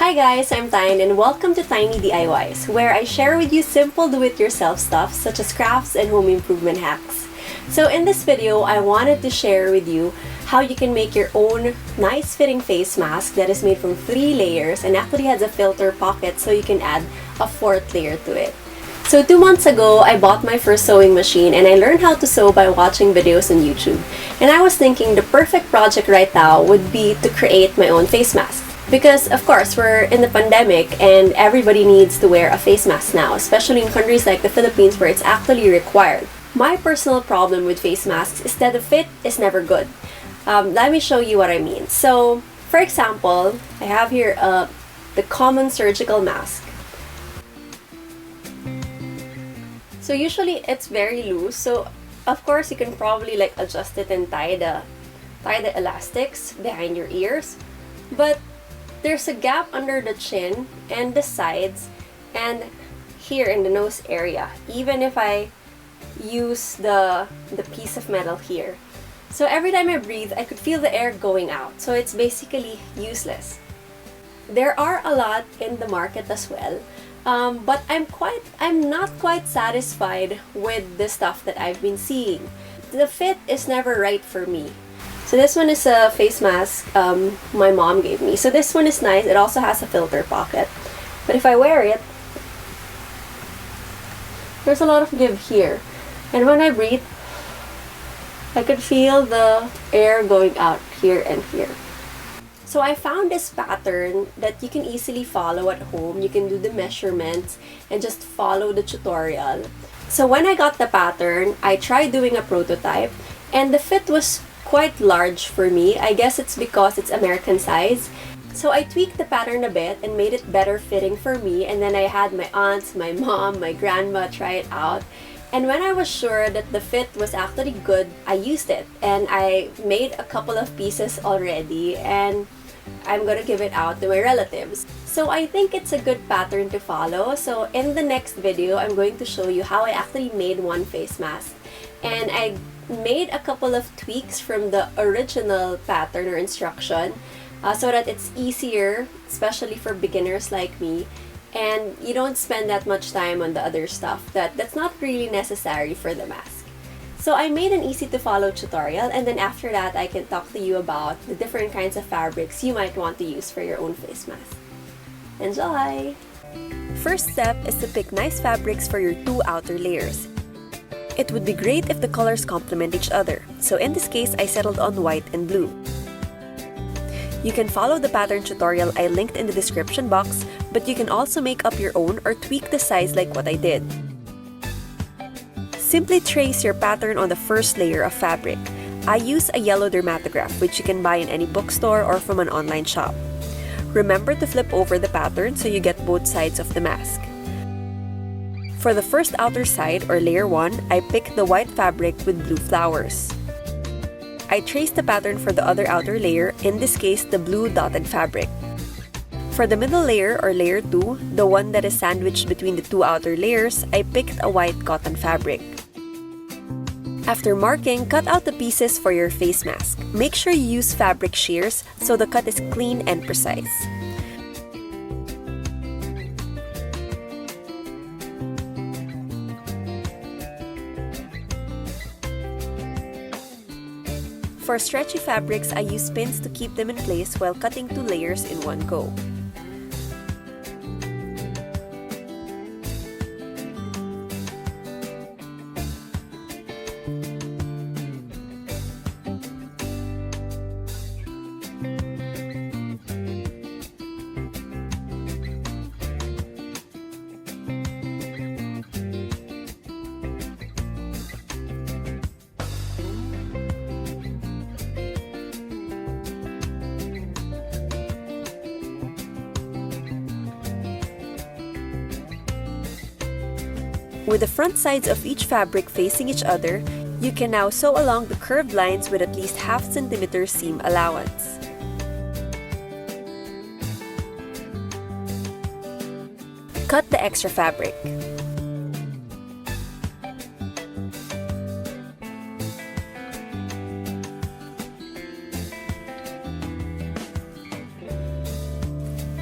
Hi guys, I'm Tyne and welcome to Tiny DIYs, where I share with you simple do-it-yourself stuff such as crafts and home improvement hacks. So in this video, I wanted to share with you how you can make your own nice fitting face mask that is made from 3 layers and actually has a filter pocket so you can add a 4th layer to it. So 2 months ago, I bought my first sewing machine and I learned how to sew by watching videos on YouTube. And I was thinking the perfect project right now would be to create my own face mask. Because, of course, we're in the pandemic and everybody needs to wear a face mask now, especially in countries like the Philippines where it's actually required. My personal problem with face masks is that the fit is never good. Let me show you what I mean. So, for example, I have here the common surgical mask. So usually it's very loose, so of course you can probably adjust it and tie the elastics behind your ears. But there's a gap under the chin and the sides and here in the nose area, even if I use the piece of metal here. So every time I breathe, I could feel the air going out. So it's basically useless. There are a lot in the market as well, but I'm not quite satisfied with the stuff that I've been seeing. The fit is never right for me. So this one is a face mask my mom gave me. So this one is nice. It also has a filter pocket. But if I wear it, there's a lot of give here. And when I breathe, I could feel the air going out here and here. So I found this pattern that you can easily follow at home. You can do the measurements and just follow the tutorial. So when I got the pattern, I tried doing a prototype and the fit was quite large for me. I guess it's because it's American size. So I tweaked the pattern a bit and made it better fitting for me, and then I had my aunts, my mom, my grandma try it out. And when I was sure that the fit was actually good, I used it and I made a couple of pieces already and I'm gonna give it out to my relatives. So I think it's a good pattern to follow. So in the next video, I'm going to show you how I actually made one face mask. And I made a couple of tweaks from the original pattern or instruction so that it's easier, especially for beginners like me, and you don't spend that much time on the other stuff that's not really necessary for the mask. So I made an easy to follow tutorial, and then after that I can talk to you about the different kinds of fabrics you might want to use for your own face mask. Enjoy! First step is to pick nice fabrics for your 2 outer layers. It would be great if the colors complement each other, so in this case I settled on white and blue. You can follow the pattern tutorial I linked in the description box, but you can also make up your own or tweak the size like what I did. Simply trace your pattern on the first layer of fabric. I use a yellow dermatograph which you can buy in any bookstore or from an online shop. Remember to flip over the pattern so you get both sides of the mask. For the first outer side, or layer 1, I picked the white fabric with blue flowers. I traced the pattern for the other outer layer, in this case the blue dotted fabric. For the middle layer, or layer 2, the one that is sandwiched between the 2 outer layers, I picked a white cotton fabric. After marking, cut out the pieces for your face mask. Make sure you use fabric shears so the cut is clean and precise. For stretchy fabrics, I use pins to keep them in place while cutting 2 layers in one go. With the front sides of each fabric facing each other, you can now sew along the curved lines with at least ½ centimeter seam allowance. Cut the extra fabric.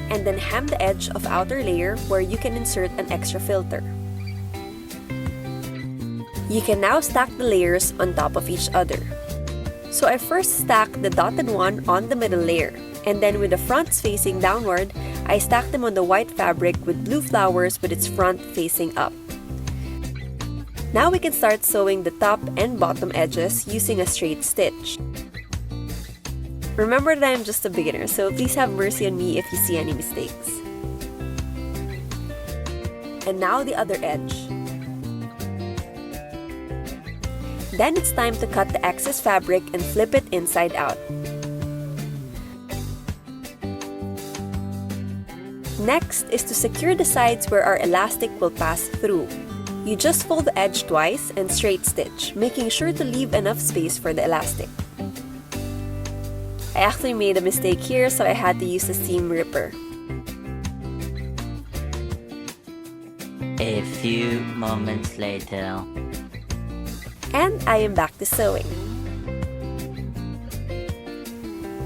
and then hem the edge of outer layer where you can insert an extra filter. You can now stack the layers on top of each other. So I first stack the dotted one on the middle layer, and then with the fronts facing downward, I stack them on the white fabric with blue flowers with its front facing up. Now we can start sewing the top and bottom edges using a straight stitch. Remember that I'm just a beginner, so please have mercy on me if you see any mistakes. And now the other edge. Then it's time to cut the excess fabric and flip it inside out. Next is to secure the sides where our elastic will pass through. You just fold the edge twice and straight stitch, making sure to leave enough space for the elastic. I actually made a mistake here, so I had to use a seam ripper. A few moments later. And I am back to sewing.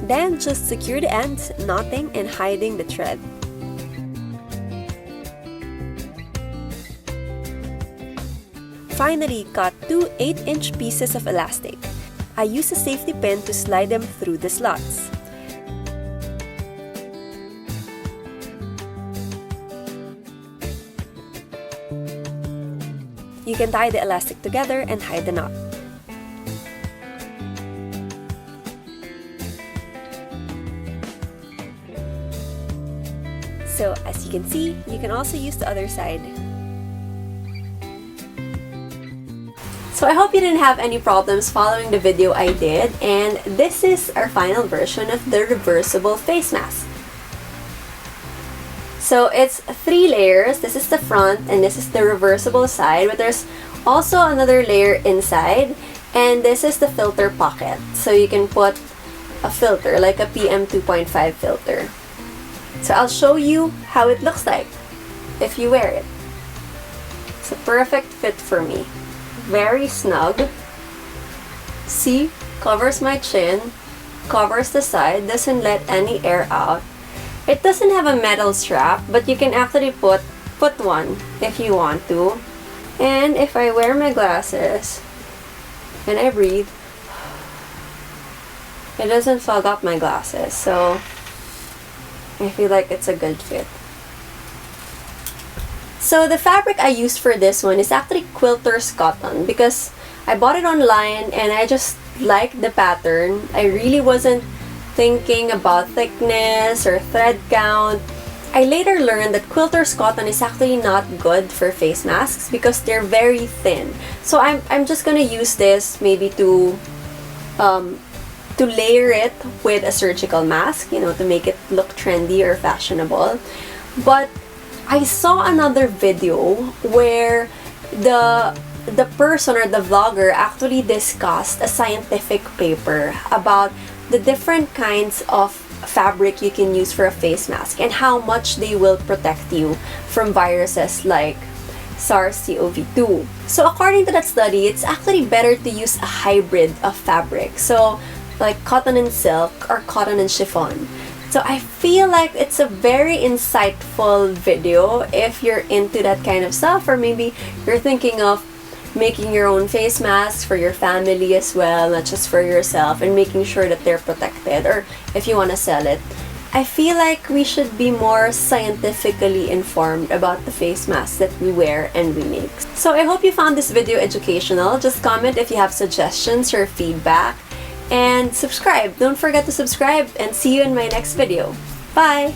Then just secure the ends, knotting and hiding the thread. Finally, cut two 8-inch pieces of elastic. I use a safety pin to slide them through the slots. You can tie the elastic together and hide the knot. So as you can see, you can also use the other side. So I hope you didn't have any problems following the video I did, and this is our final version of the reversible face mask. So it's 3 layers. This is the front and this is the reversible side, but there's also another layer inside, and this is the filter pocket. So you can put a filter, like a PM 2.5 filter. So I'll show you how it looks like if you wear it. It's a perfect fit for me. Very snug. See, covers my chin, covers the side, doesn't let any air out. It doesn't have a metal strap, but you can actually put one if you want to. And if I wear my glasses and I breathe, it doesn't fog up my glasses, so I feel like it's a good fit. So the fabric I used for this one is actually quilter's cotton because I bought it online and I just liked the pattern. I really wasn't thinking about thickness or thread count. I later learned that quilter's cotton is actually not good for face masks because they're very thin. So I'm just gonna use this maybe to layer it with a surgical mask, you know, to make it look trendy or fashionable. But I saw another video where the person or the vlogger actually discussed a scientific paper about the different kinds of fabric you can use for a face mask and how much they will protect you from viruses like SARS-CoV-2. So according to that study, it's actually better to use a hybrid of fabric. So like cotton and silk or cotton and chiffon. So I feel like it's a very insightful video if you're into that kind of stuff, or maybe you're thinking of making your own face masks for your family as well, not just for yourself, and making sure that they're protected, or if you want to sell it. I feel like we should be more scientifically informed about the face masks that we wear and we make. So I hope you found this video educational. Just comment if you have suggestions or feedback. And subscribe. Don't forget to subscribe, and see you in my next video. Bye!